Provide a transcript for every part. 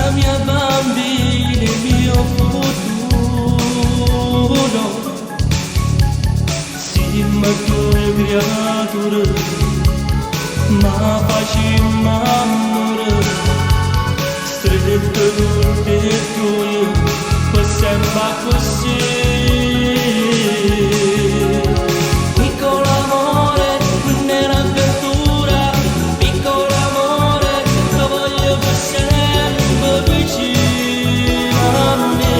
la mia bambina, il mio futuro. Simma tue creature, ma facciamo amore, stretto tutte e due, per sempre così. Piccolo amore, nera avventura, piccolo amore, lo voglio per sempre vicino a me.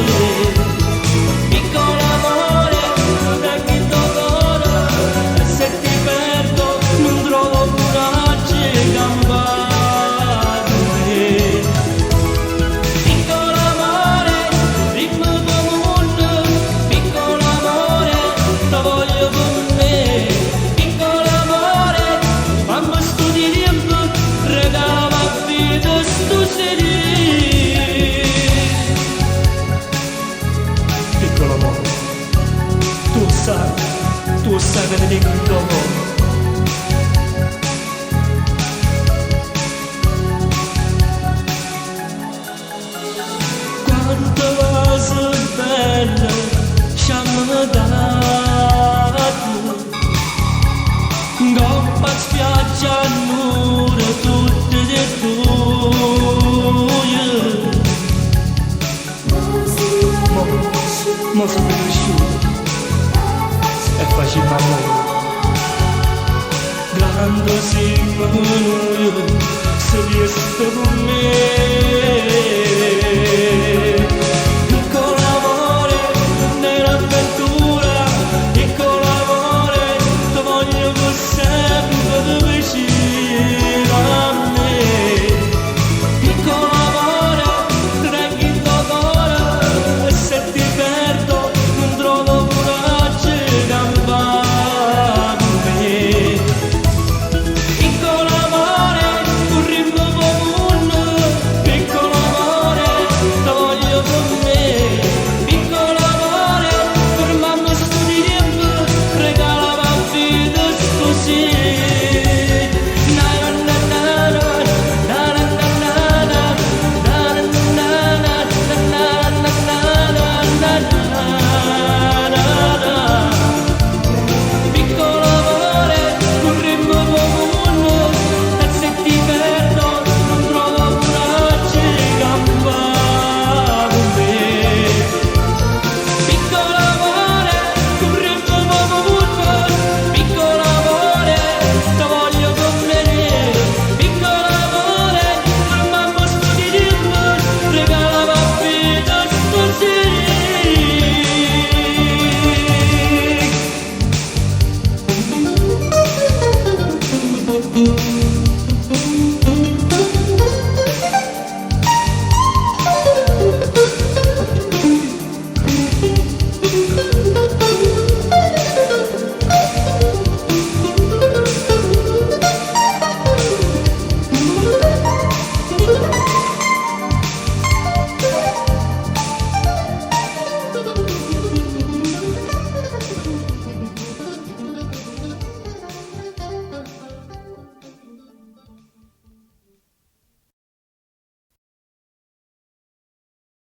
Piccolo amore, prendi il tuo cuore, e se ti perdo non trovo coraggio e campare. Piccolo amore, ritmo tuo mondo, piccolo amore, lo voglio con me. Piccolo amore, quando studi tempo, regala vita sto sedere. Piccolo amore, tu sai che ti dico il tuo amore. Quanto cose belle ci hanno dato, coppa spiaggia nure tutte e due. Mo sono cresciuto e facciamo amore. Grande siamo noi, se riesco